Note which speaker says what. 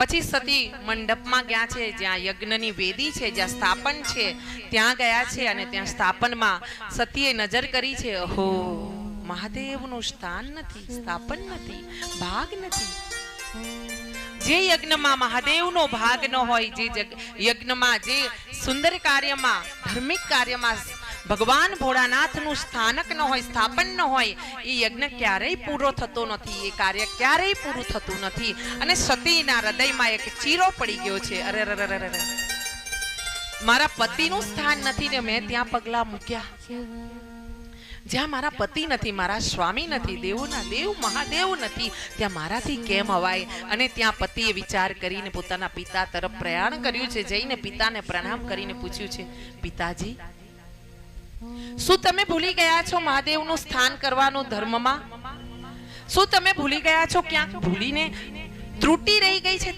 Speaker 1: પછી સતી મંડપમાં ગયા છે, જ્યાં યજ્ઞની વેદી છે, જ્યાં સ્થાપન છે, ત્યાં ગયા છે અને ત્યાં સ્થાપનમાં સતીએ નજર કરી છે. ઓહો, મહાદેવનું સ્થાન નથી, સ્થાપન નથી, ભાગ નથી. જે યજ્ઞમાં મહાદેવનો ભાગ ન હોય, જે યજ્ઞમાં, જે સુંદર કાર્યમાં, ધાર્મિક કાર્યમાં ભગવાન ભોળાનાથનું સ્થાનક ન હોય, સ્થાપન ન હોય, એ યજ્ઞ ક્યારેય પૂરો થતો નથી, એ કાર્ય ક્યારેય પૂરું થતું નથી. અને સતીના હૃદયમાં એક ચીરો પડી ગયો છે. અરે અરે, મારા પતિનું સ્થાન નથી ને મેં ત્યાં પગલા મૂક્યા. જ્યાં મારા પતિ નથી, મારા સ્વામી નથી, દેવોના દેવ મહાદેવ નથી, ત્યાં મારાથી કેમ અવાય? અને ત્યાં પતિએ વિચાર કરીને પોતાના પિતા તરફ પ્રયાણ કર્યું છે. જઈને પિતાને પ્રણામ કરીને પૂછ્યું છે, પિતાજી, શું તમે ભૂલી ગયા છો મહાદેવનું સ્થાન કરવાનું ધર્મમાં? શું તમે ભૂલી ગયા છો? ક્યાંક ભૂલીને ત્રુટી રહી ગઈ છે?